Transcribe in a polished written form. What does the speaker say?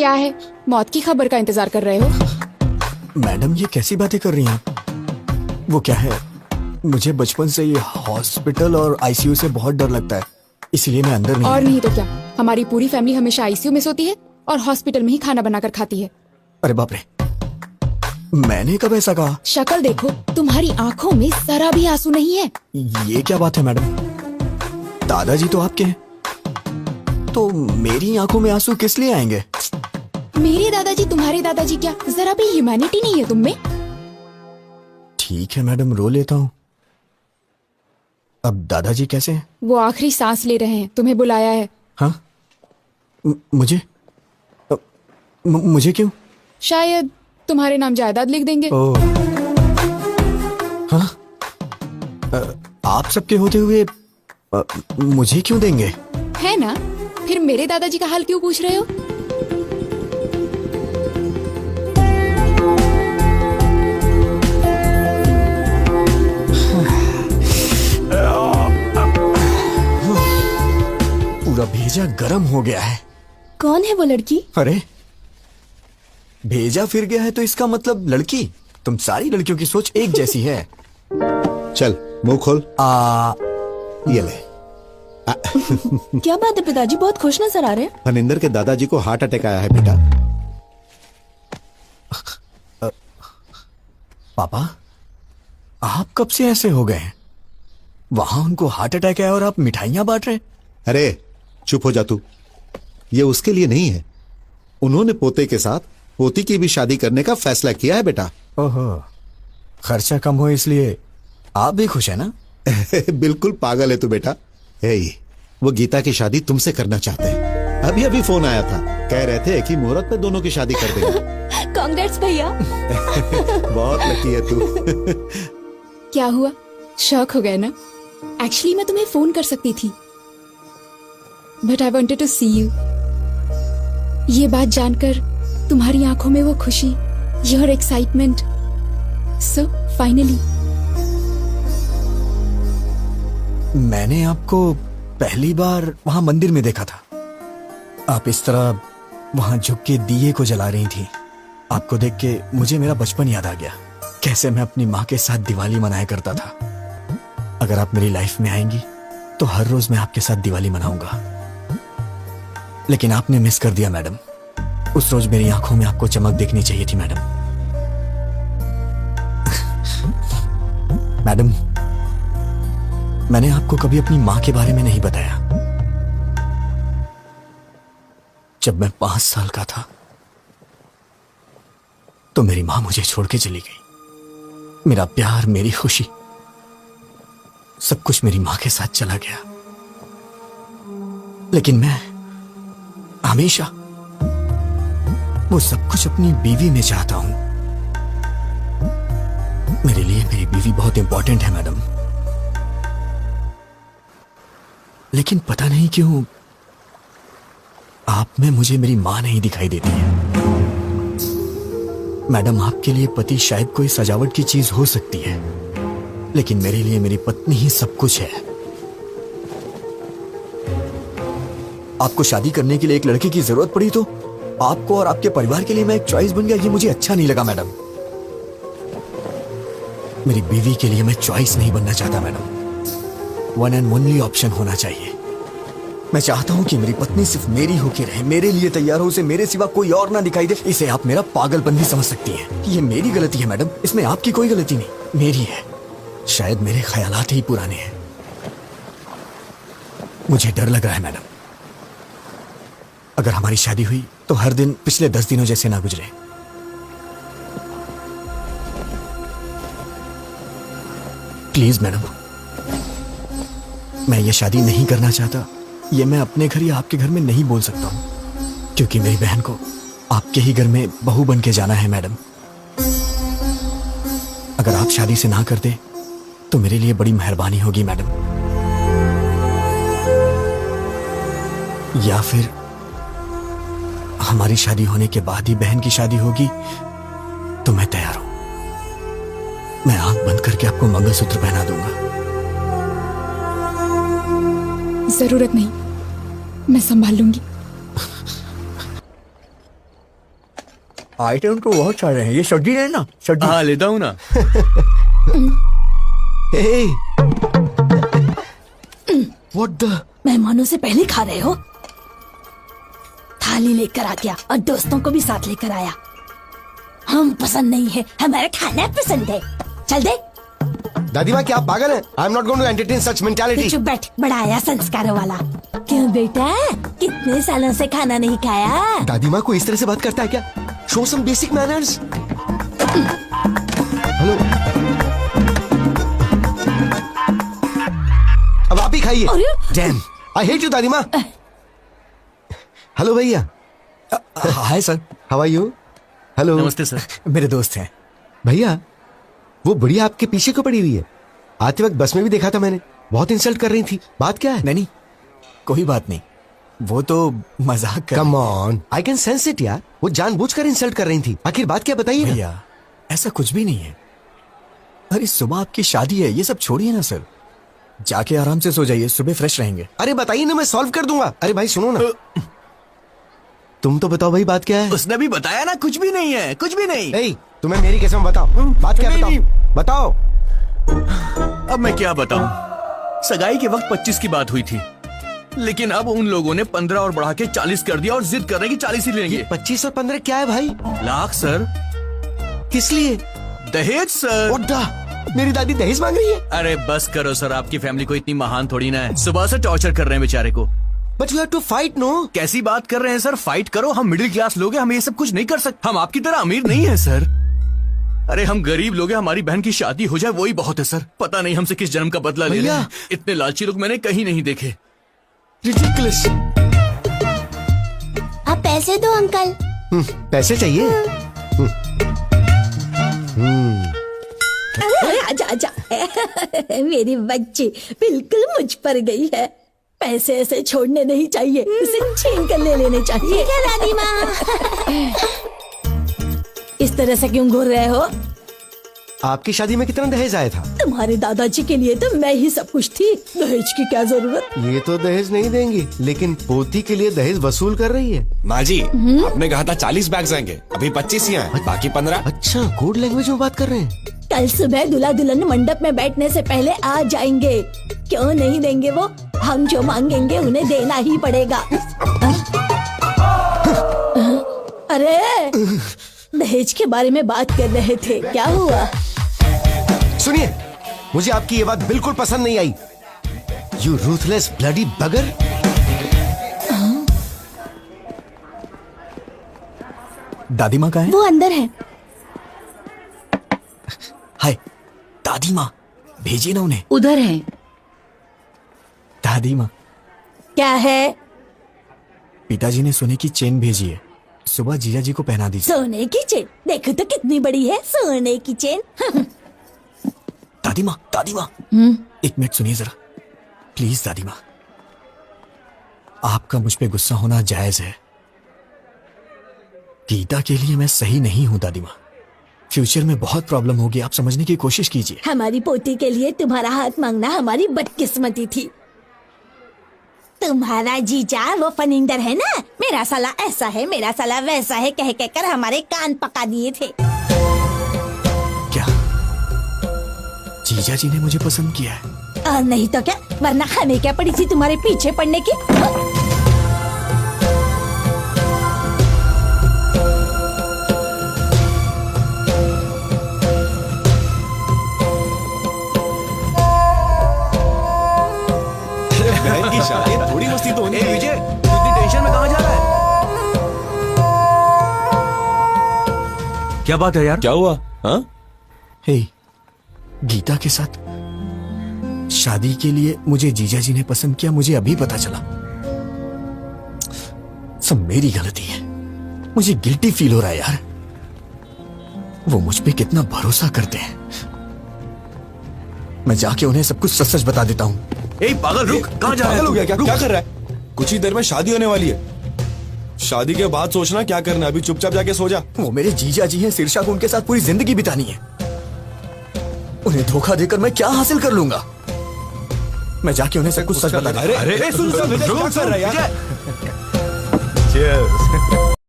क्या है, मौत की खबर का इंतजार कर रहे हो? मैडम ये कैसी बातें कर रही हैं? वो क्या है, मुझे बचपन से ये हॉस्पिटल और आईसीयू से बहुत डर लगता है, इसलिए मैं अंदर नहीं। और नहीं तो क्या, हमारी पूरी फैमिली हमेशा आईसीयू में सोती है और हॉस्पिटल में ही खाना बनाकर खाती है। अरे बाप रे, मैंने कब ऐसा कहा? शक्ल देखो, तुम्हारी आंखों में जरा भी आंसू नहीं है। ये क्या बात है मैडम, दादाजी तो आपके हैं, तो मेरी आंखों में आंसू किस लिए आएंगे? मेरे दादाजी तुम्हारे दादाजी क्या, जरा भी ह्यूमैनिटी नहीं है तुम में? ठीक है मैडम, रो लेता हूँ। अब दादाजी कैसे हैं? वो आखिरी सांस ले रहे हैं, तुम्हें बुलाया है। हाँ? मुझे मुझे क्यों? शायद तुम्हारे नाम जायदाद लिख देंगे। ओह, हाँ? आप सबके होते हुए मुझे क्यों देंगे? है ना, फिर मेरे दादाजी का हाल क्यों पूछ रहे हो? पूरा भेजा गरम हो गया है। कौन है वो लड़की? अरे भेजा फिर गया है तो इसका मतलब लड़की। तुम सारी लड़कियों की सोच एक जैसी है। चल मुंह खोल। ये ले। क्या बात है पिताजी, बहुत खुश नजर आ रहे हैं। फनिंदर के दादाजी को हार्ट अटैक आया है बेटा। पापा, आप कब से ऐसे हो गए हैं? वहां उनको हार्ट अटैक है और आप मिठाइयां बांट रहे हैं। अरे चुप हो जा तू, ये उसके लिए नहीं है। उन्होंने पोते के साथ पोती की भी शादी करने का फैसला किया है बेटा। ओहो, खर्चा कम हो इसलिए आप भी खुश है ना? बिल्कुल पागल है तू बेटा। हे, वो गीता की शादी तुमसे करना चाहते हैं। अभी अभी फोन आया था, कह रहे थे कि मुहूर्त पे दोनों की शादी कर देंगे। कांग्रेट्स भैया। बहुत लकी है तू। क्या हुआ, शॉक हो गए ना? एक्चुअली मैं तुम्हें फोन कर सकती थी, but I wanted to see you. ये बात जानकर तुम्हारी आंखों में वो खुशी, योर एक्साइटमेंट, सो फाइनली। मैंने आपको पहली बार वहां मंदिर में देखा था। आप इस तरह वहां झुक के दिए को जला रही थी। आपको देख के मुझे मेरा बचपन याद आ गया, कैसे मैं अपनी माँ के साथ दिवाली मनाया करता था। अगर आप मेरी लाइफ में आएंगी तो हर रोज मैं आपके साथ दिवाली मनाऊंगा। लेकिन आपने मिस कर दिया मैडम। उस रोज मेरी आंखों में आपको चमक देखनी चाहिए थी मैडम। मैडम, मैंने आपको कभी अपनी मां के बारे में नहीं बताया। जब मैं 5 साल का था तो मेरी मां मुझे छोड़ के चली गई। मेरा प्यार, मेरी खुशी, सब कुछ मेरी मां के साथ चला गया। लेकिन मैं हमेशा वो सब कुछ अपनी बीवी में चाहता हूं। मेरे लिए मेरी बीवी बहुत इंपॉर्टेंट है मैडम। लेकिन पता नहीं क्यों आप में मुझे मेरी मां नहीं दिखाई देती है। मैडम, आपके लिए पति शायद कोई सजावट की चीज हो सकती है, लेकिन मेरे लिए मेरी पत्नी ही सब कुछ है। आपको शादी करने के लिए एक लड़के की जरूरत पड़ी तो आपको और आपके परिवार के लिए मैं एक चॉइस बन गया, ये मुझे अच्छा नहीं लगा मैडम। मेरी बीवी के लिए मैं चॉइस नहीं बनना चाहता madam. One and only option होना चाहिए। मैं चाहता हूं कि मेरी पत्नी सिर्फ मेरी होके रहे, मेरे लिए तैयार हो, उसे मेरे सिवा कोई और ना दिखाई दे। इसे आप मेरा पागलपन भी समझ सकती हैं। ये मेरी गलती है मैडम, इसमें आपकी कोई गलती नहीं, मेरी है। शायद मेरे ख्यालात ही पुराने हैं। मुझे डर लग रहा है मैडम, अगर हमारी शादी हुई तो हर दिन पिछले 10 दिनों जैसे ना गुजरे। प्लीज मैडम, मैं ये शादी नहीं करना चाहता। ये मैं अपने घर या आपके घर में नहीं बोल सकता हूं, क्योंकि मेरी बहन को आपके ही घर में बहू बन के जाना है मैडम। अगर आप शादी से ना करते तो मेरे लिए बड़ी मेहरबानी होगी मैडम। या फिर हमारी शादी होने के बाद ही बहन की शादी होगी तो मैं तैयार हूं। मैं आंख बंद करके आपको मंगलसूत्र पहना दूंगा। जरूरत नहीं, मैं संभाल लूंगी। आइटम तो बहुत सारे हैं। ये सब्जी है ना, सब्जी। हाँ लेता हूँ ना। Hey! What the? मेहमानों से पहले खा रहे हो? थाली लेकर आ गया और दोस्तों को भी साथ लेकर आया। हम पसंद नहीं है, हमारा खाना पसंद है। चल दे। दादी माँ क्या आप पागल हैं? I am not going to entertain such to mentality. चुप बैठ, बड़ा आया संस्कारों वाला। क्यों बेटा, कितने सालों से खाना नहीं खाया? दादी माँ को इस तरह से बात करता है क्या? Show some basic manners. Hello, अब आप ही खाइए। अरे डैम, आई हेट यू दादी माँ। हेलो भैया। Hi sir. How are you? Hello. नमस्ते सर। मेरे दोस्त हैं। भैया वो बुढ़िया आपके पीछे क्यों पड़ी हुई है? आते वक्त बस में भी देखा था मैंने, बहुत इंसल्ट कर रही थी। बात क्या है? नहीं, कोई बात नहीं, वो तो मजाक कर। Come on, I can sense it यार। वो जानबूझकर इंसल्ट कर रही थी। आखिर बात क्या बताइए ना। भैया ऐसा कुछ भी नहीं है। अरे सुबह आपकी शादी है, ये सब छोड़िए ना सर। जाके आराम से सो जाइए, सुबह फ्रेश रहेंगे। अरे बताइए ना, मैं सॉल्व कर दूंगा। अरे भाई सुनो ना, तुम तो बताओ भाई, बात क्या है? उसने भी बताया ना, कुछ भी नहीं है, कुछ भी नहीं। ए, तुम्हें मेरी कसम बताओ, बात क्या है? नहीं, बताओ। अब मैं क्या बताऊं? सगाई के वक्त 25 की बात हुई थी, लेकिन अब उन लोगों ने 15 और बढ़ा के 40 कर दिया और जिद कर रहे हैं कि 40 ही लेंगे। 25 और 15 क्या है भाई? लाख सर। किस लिए? दहेज सर। ओड्डा, मेरी दादी दहेज मांग रही है। अरे बस करो सर, आपकी फैमिली को इतनी महान थोड़ी ना है। सुबह से टॉर्चर कर रहे हैं बेचारे को। But you have to fight no. कैसी बात कर रहे हैं सर? फाइट करो, हम मिडिल क्लास लोग हैं, हम ये सब कुछ नहीं कर सकते। हम आपकी तरह अमीर नहीं है सर। अरे हम गरीब लोग हैं, हमारी बहन की शादी हो जाए वही बहुत है सर। पता नहीं हमसे किस जन्म का बदला ले रहे हैं। इतने लालची लोग मैंने कहीं नहीं देखे। रिडिकुलस। आप पैसे दो अंकल। पैसे चाहिए? अरे आजा आजा। मेरी बच्ची बिल्कुल मुझ पर गई है। पैसे ऐसे छोड़ने नहीं चाहिए, इसे छीन कर ले लेने चाहिए। ठीक है दादी माँ। इस तरह से क्यों घूर रहे हो? आपकी शादी में कितना दहेज आया था? तुम्हारे दादाजी के लिए तो मैं ही सब कुछ थी, दहेज की क्या जरूरत? ये तो दहेज नहीं देंगी, लेकिन पोती के लिए दहेज वसूल कर रही है। माँ जी, आपने कहा था 40 बैग्स आएंगे, अभी 25 ही आए, बाकी 15। अच्छा, कोड लैंग्वेज में बात कर रहे हैं। कल सुबह दूल्हा दुल्हन मंडप में बैठने से पहले आ जाएंगे। क्यों नहीं देंगे वो? हम जो मांगेंगे उन्हें देना ही पड़ेगा। अरे दहेज के बारे में बात कर रहे थे, क्या हुआ? सुनिए, मुझे आपकी ये बात बिल्कुल पसंद नहीं आई। यू रूथलेस ब्लडी बगर। दादी माँ कहाँ है? वो अंदर है। हाय दादी माँ, भेजिए ना उन्हें। उधर है। दादी माँ, क्या है? पिताजी ने सोने की चेन भेजी है, सुबह जीजा जी को पहना दीजिए। सोने की चेन? देखो तो कितनी बड़ी है सोने की चेन। दादी माँ, दादी माँ, एक मिनट सुनिए जरा प्लीज। दादी माँ, आपका मुझ पे गुस्सा होना जायज है। गीता के लिए मैं सही नहीं हूँ दादी माँ। फ्यूचर में बहुत प्रॉब्लम होगी, आप समझने की कोशिश कीजिए। हमारी पोती के लिए तुम्हारा हाथ मांगना हमारी बदकिस्मती थी। तुम्हारा जीजा वो फनिंदर है ना, मेरा साला ऐसा है, मेरा साला वैसा है कह कहकर हमारे कान पका दिए थे। क्या जीजा जी ने मुझे पसंद किया है? और नहीं तो क्या, वरना हमें क्या पड़ी थी तुम्हारे पीछे पड़ने की? बहन की शादी, थोड़ी मस्ती तो होनी ए चाहिए। विजय, तू इतनी टेंशन में कहाँ जा रहा है? क्या बात है यार? क्या हुआ? हाँ? हे, गीता के साथ शादी के लिए मुझे जीजा जी ने पसंद किया, मुझे अभी पता चला। सब मेरी गलती है, मुझे गिल्टी फील हो रहा है यार। वो मुझ पे कितना भरोसा करते हैं। मैं जाके उन्हें सब कुछ सच सच बता देता हूँ। ए पागल, रुक, कहाँ जा रहा है? पागल हो गया तू? क्या? रुक। क्या कर रहा है? कुछ ही देर में शादी होने वाली है। शादी के बाद सोचना क्या करना, अभी चुपचाप जाके सो जा। वो मेरे जीजा जी हैं, शीर्षा को उनके साथ पूरी जिंदगी बितानी है। उन्हें धोखा देकर मैं क्या हासिल कर लूंगा? मैं जाके उन्हें सब कुछ सच बता दूंगा। अरे सुन, रुक, क्या कर रहा है यार? विजय।